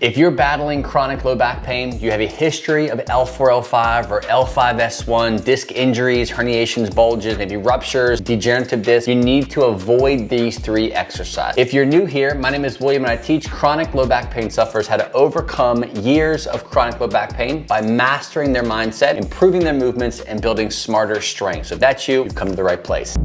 If you're battling chronic low back pain, you have a history of L4, L5 or L5S1, disc injuries, herniations, bulges, maybe ruptures, degenerative disc, you need to avoid these 3 exercises. If you're new here, my name is William and I teach chronic low back pain sufferers how to overcome years of chronic low back pain by mastering their mindset, improving their movements, and building smarter strength. So if that's you, you've come to the right place.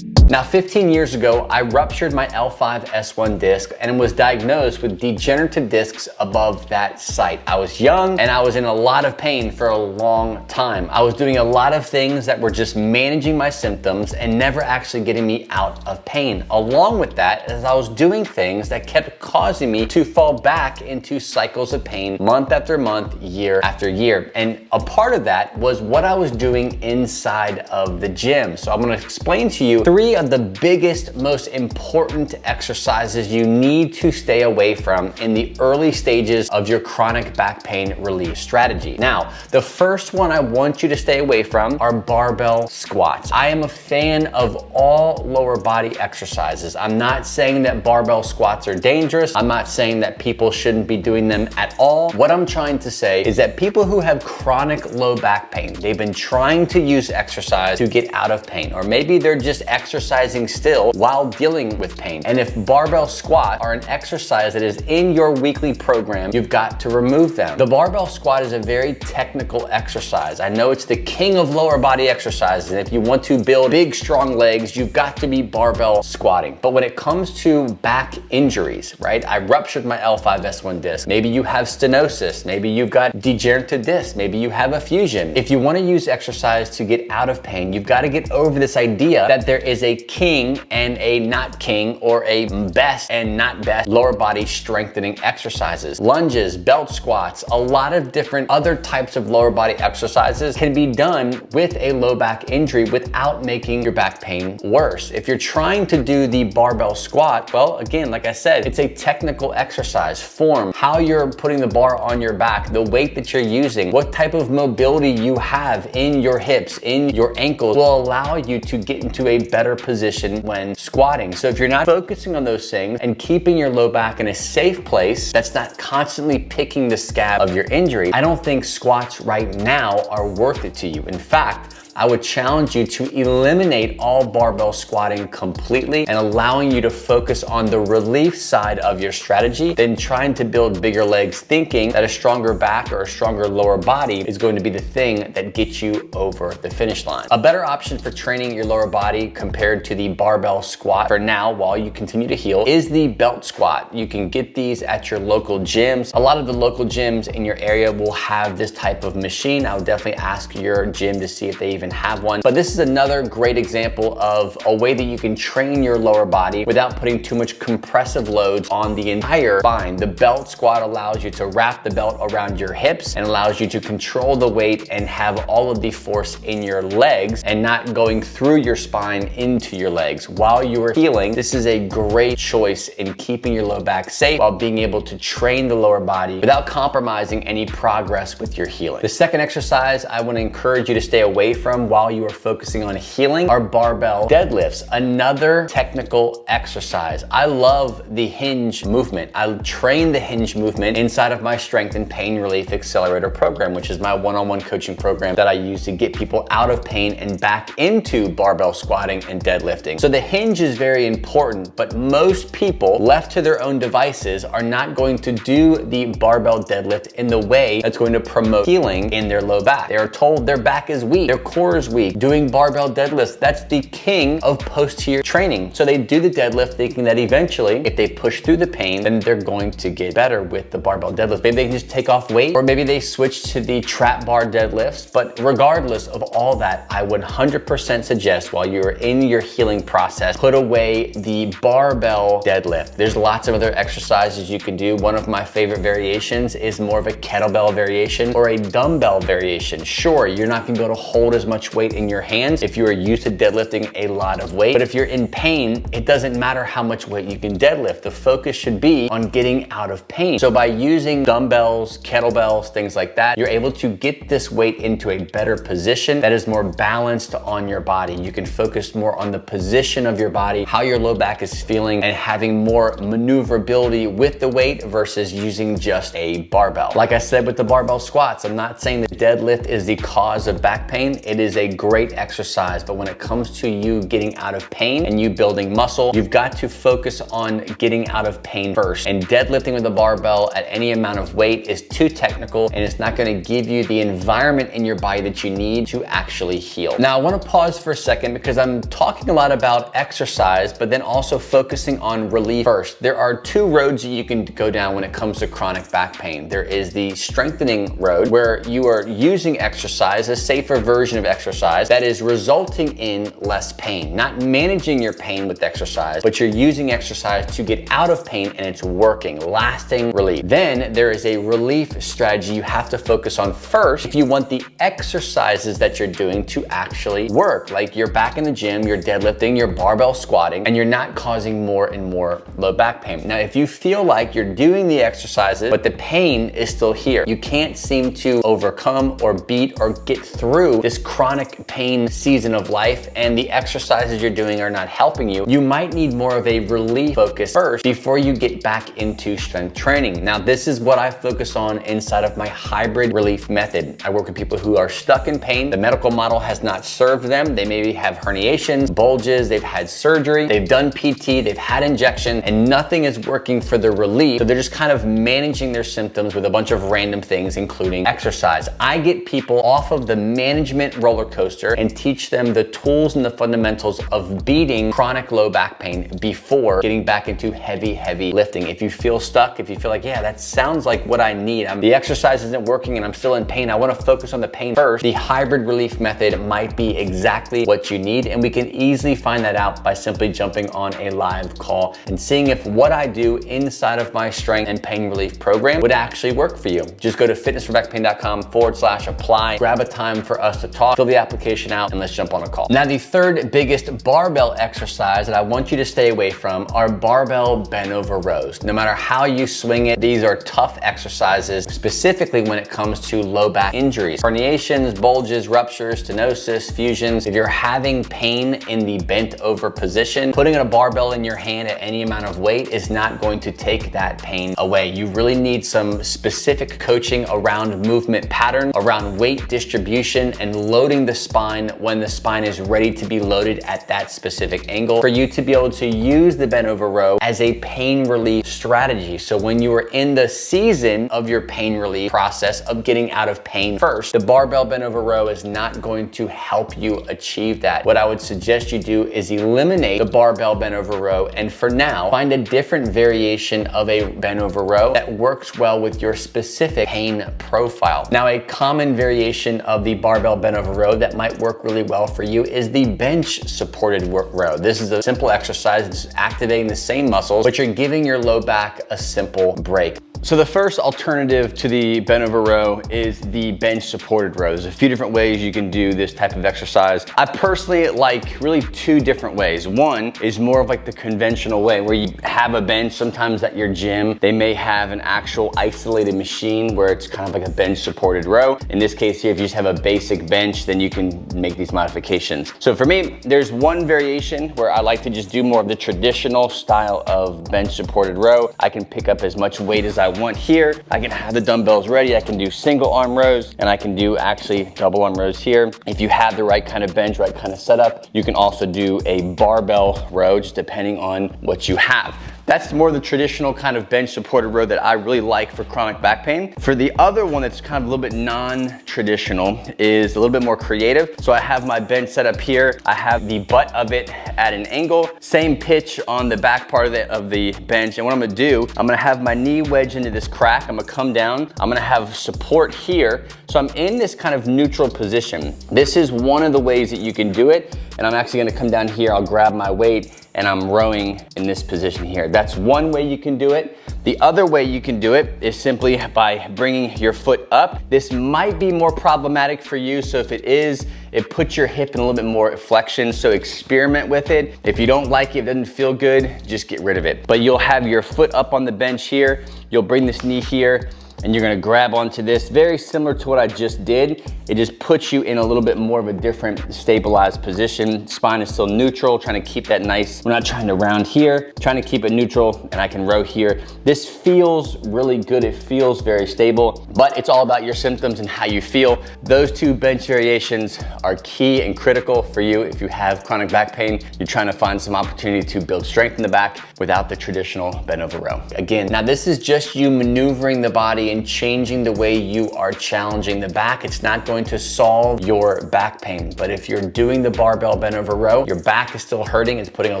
Now, 15 years ago, I ruptured my L5S1 disc and was diagnosed with degenerative discs above that site. I was young and I was in a lot of pain for a long time. I was doing a lot of things that were just managing my symptoms and never actually getting me out of pain. Along with that, as I was doing things that kept causing me to fall back into cycles of pain month after month, year after year. And a part of that was what I was doing inside of the gym. So I'm gonna explain to you 3 of the biggest, most important exercises you need to stay away from in the early stages of your chronic back pain relief strategy. Now, the first one I want you to stay away from are barbell squats. I am a fan of all lower body exercises. I'm not saying that barbell squats are dangerous. I'm not saying that people shouldn't be doing them at all. What I'm trying to say is that people who have chronic low back pain, they've been trying to use exercise to get out of pain, or maybe they're just exercising still while dealing with pain. And if barbell squats are an exercise that is in your weekly program, you've got to remove them. The barbell squat is a very technical exercise. I know it's the king of lower body exercises, and if you want to build big, strong legs, you've got to be barbell squatting. But when it comes to back injuries, right? I ruptured my L5S1 disc. Maybe you have stenosis. Maybe you've got degenerative disc. Maybe you have a fusion. If you want to use exercise to get out of pain, you've got to get over this idea that there is a king and a not king, or a best and not best lower body strengthening exercises. Lunges, belt squats, a lot of different other types of lower body exercises can be done with a low back injury without making your back pain worse. If you're trying to do the barbell squat, well, again, like I said, it's a technical exercise. Form, how you're putting the bar on your back, the weight that you're using, what type of mobility you have in your hips, in your ankles, will allow you to get into a better position when squatting. So if you're not focusing on those things and keeping your low back in a safe place that's not constantly picking the scab of your injury, I don't think squats right now are worth it to you. In fact, I would challenge you to eliminate all barbell squatting completely and allowing you to focus on the relief side of your strategy than trying to build bigger legs, thinking that a stronger back or a stronger lower body is going to be the thing that gets you over the finish line. A better option for training your lower body compared to the barbell squat for now, while you continue to heal, is the belt squat. You can get these at your local gyms. A lot of the local gyms in your area will have this type of machine. I would definitely ask your gym to see if they even have one. But this is another great example of a way that you can train your lower body without putting too much compressive loads on the entire spine. The belt squat allows you to wrap the belt around your hips and allows you to control the weight and have all of the force in your legs and not going through your spine into your legs. While you are healing, this is a great choice in keeping your low back safe while being able to train the lower body without compromising any progress with your healing. The second exercise I want to encourage you to stay away from while you are focusing on healing are barbell deadlifts, another technical exercise. I love the hinge movement. I train the hinge movement inside of my Strength and Pain Relief Accelerator program, which is my one-on-one coaching program that I use to get people out of pain and back into barbell squatting and deadlifting. So the hinge is very important, but most people left to their own devices are not going to do the barbell deadlift in the way that's going to promote healing in their low back. They are told their back is weak, their core is weak. Doing barbell deadlifts, that's the king of post-tier training. So they do the deadlift thinking that eventually, if they push through the pain, then they're going to get better with the barbell deadlift. Maybe they can just take off weight, or maybe they switch to the trap bar deadlifts. But regardless of all that, I would 100% suggest while you're in your healing process, put away the barbell deadlift. There's lots of other exercises you can do. One of my favorite variations is more of a kettlebell variation or a dumbbell variation. Sure, you're not gonna be able to hold as much much weight in your hands if you are used to deadlifting a lot of weight. But if you're in pain, it doesn't matter how much weight you can deadlift. The focus should be on getting out of pain. So by using dumbbells, kettlebells, things like that, you're able to get this weight into a better position that is more balanced on your body. You can focus more on the position of your body, how your low back is feeling, and having more maneuverability with the weight versus using just a barbell. Like I said with the barbell squats, I'm not saying that deadlift is the cause of back pain. It is a great exercise, but when it comes to you getting out of pain and you building muscle, you've got to focus on getting out of pain first. And deadlifting with a barbell at any amount of weight is too technical, and it's not gonna give you the environment in your body that you need to actually heal. Now, I wanna pause for a second because I'm talking a lot about exercise, but then also focusing on relief first. There are two roads that you can go down when it comes to chronic back pain. There is the strengthening road, where you are using exercise, a safer version of exercise that is resulting in less pain. Not managing your pain with exercise, but you're using exercise to get out of pain and it's working, lasting relief. Then there is a relief strategy you have to focus on first if you want the exercises that you're doing to actually work. Like you're back in the gym, you're deadlifting, you're barbell squatting, and you're not causing more and more low back pain. Now, if you feel like you're doing the exercises, but the pain is still here, you can't seem to overcome or beat or get through this chronic pain season of life, and the exercises you're doing are not helping you, you might need more of a relief focus first before you get back into strength training. Now, this is what I focus on inside of my hybrid relief method. I work with people who are stuck in pain. The medical model has not served them. They maybe have herniations, bulges, they've had surgery, they've done PT, they've had injection, and nothing is working for the relief. So they're just kind of managing their symptoms with a bunch of random things, including exercise. I get people off of the management roller coaster and teach them the tools and the fundamentals of beating chronic low back pain before getting back into heavy lifting. If you feel stuck, if you feel like, yeah, that sounds like what I need, the exercise isn't working and I'm still in pain, I wanna focus on the pain first, the hybrid relief method might be exactly what you need, and we can easily find that out by simply jumping on a live call and seeing if what I do inside of my strength and pain relief program would actually work for you. Just go to fitnessforbackpain.com/apply, grab a time for us to talk, fill the application out, and let's jump on a call. Now, the third biggest barbell exercise that I want you to stay away from are barbell bent over rows. No matter how you swing it, these are tough exercises, specifically when it comes to low back injuries, herniations, bulges, ruptures, stenosis, fusions. If you're having pain in the bent over position, putting a barbell in your hand at any amount of weight is not going to take that pain away. You really need some specific coaching around movement pattern, around weight distribution, and loading the spine when the spine is ready to be loaded at that specific angle for you to be able to use the bent over row as a pain relief strategy. So when you are in the season of your pain relief process of getting out of pain first, the barbell bent over row is not going to help you achieve that. What I would suggest you do is eliminate the barbell bent over row, and for now, find a different variation of a bent over row that works well with your specific pain profile. Now, a common variation of the barbell bent over row that might work really well for you is the bench supported row. This is a simple exercise. It's activating the same muscles, but you're giving your low back a simple break. So the first alternative to the bent over row is the bench supported row. There's a few different ways you can do this type of exercise. I personally like really two different ways. One is more of like the conventional way where you have a bench. Sometimes at your gym, they may have an actual isolated machine where it's kind of like a bench supported row. In this case here, if you just have a basic bench, then you can make these modifications. So for me, there's one variation where I like to just do more of the traditional style of bench supported row. I can pick up as much weight as I want here. I can have the dumbbells ready. I can do single arm rows, and I can do actually double arm rows here. If you have the right kind of bench, right kind of setup, you can also do a barbell row, just depending on what you have. That's more the traditional kind of bench supported row that I really like for chronic back pain. For the other one that's kind of a little bit non-traditional is a little bit more creative. So I have my bench set up here. I have the butt of it at an angle, same pitch on the back part of the bench. And what I'm gonna do, I'm gonna have my knee wedge into this crack. I'm gonna come down. I'm gonna have support here. So I'm in this kind of neutral position. This is one of the ways that you can do it. And I'm actually gonna come down here. I'll grab my weight and I'm rowing in this position here. That's one way you can do it. The other way you can do it is simply by bringing your foot up. This might be more problematic for you, so if it is, it puts your hip in a little bit more flexion, so experiment with it. If you don't like it, it doesn't feel good, just get rid of it. But you'll have your foot up on the bench here, you'll bring this knee here, and you're gonna grab onto this, very similar to what I just did. It just puts you in a little bit more of a different stabilized position. Spine is still neutral, trying to keep that nice. We're not trying to round here, trying to keep it neutral, and I can row here. This feels really good. It feels very stable, but it's all about your symptoms and how you feel. Those two bench variations are key and critical for you if you have chronic back pain. You're trying to find some opportunity to build strength in the back without the traditional bent over row. Again, now this is just you maneuvering the body and changing the way you are challenging the back. It's not going to solve your back pain, but if you're doing the barbell bent over row, your back is still hurting. It's putting a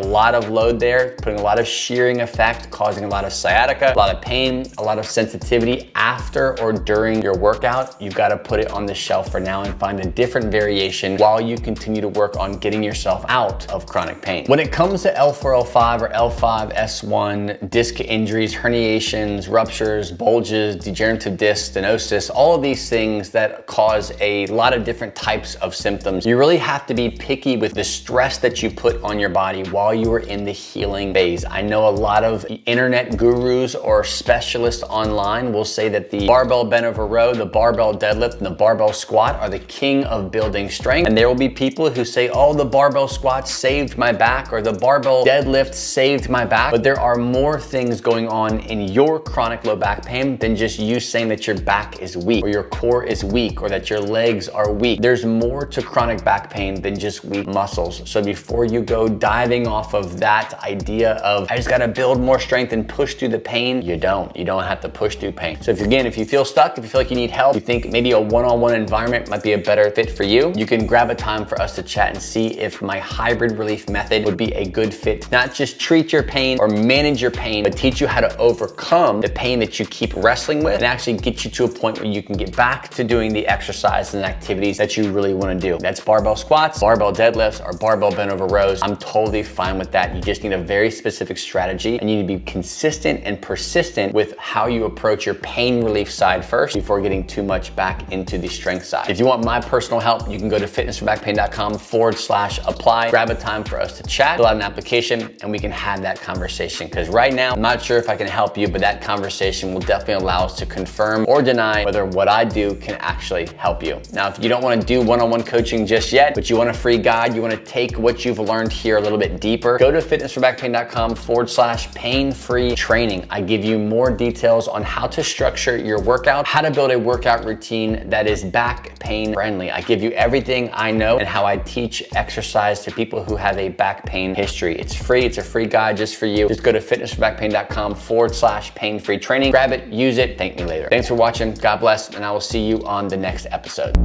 lot of load there, putting a lot of shearing effect, causing a lot of sciatica, a lot of pain, a lot of sensitivity after or during your workout. You've got to put it on the shelf for now and find a different variation while you continue to work on getting yourself out of chronic pain. When it comes to L4, L5 or L5, S1, disc injuries, herniations, ruptures, bulges, degenerative disc, stenosis, all of these things that cause a lot of different types of symptoms, you really have to be picky with the stress that you put on your body while you are in the healing phase. I know a lot of internet gurus or specialists online will say that the barbell bent over row, the barbell deadlift, and the barbell squat are the king of building strength. And there will be people who say, oh, the barbell squat saved my back, or the barbell deadlift saved my back. But there are more things going on in your chronic low back pain than just you saying that your back is weak, or your core is weak, or that your legs are weak. There's more to chronic back pain than just weak muscles. So before you go diving off of that idea of, I just gotta build more strength and push through the pain, you don't have to push through pain. So if you feel stuck, if you feel like you need help, you think maybe a one-on-one environment might be a better fit for you, you can grab a time for us to chat and see if my hybrid relief method would be a good fit. Not just treat your pain or manage your pain, but teach you how to overcome the pain that you keep wrestling with and actually get you to a point where you can get back to doing the exercises and activities that you really want to do. That's barbell squats, barbell deadlifts, or barbell bent over rows. I'm totally fine with that. You just need a very specific strategy, and you need to be consistent and persistent with how you approach your pain relief side first before getting too much back into the strength side. If you want my personal help, you can go to fitnessforbackpain.com/apply, grab a time for us to chat, fill out an application, and we can have that conversation. Because right now, I'm not sure if I can help you, but that conversation will definitely allow us to confirm or deny whether what I do can actually help you. Now, if you don't want to do one-on-one coaching just yet, but you want a free guide, you want to take what you've learned here a little bit deeper, go to fitnessforbackpain.com/pain-free training. I give you more details on how to structure your workout, how to build a workout routine that is back pain friendly. I give you everything I know and how I teach exercise to people who have a back pain history. It's free. It's a free guide just for you. Just go to fitnessforbackpain.com/pain-free training. Grab it, use it, thank me later. Thanks for watching. God bless, and I will see you on the next episode.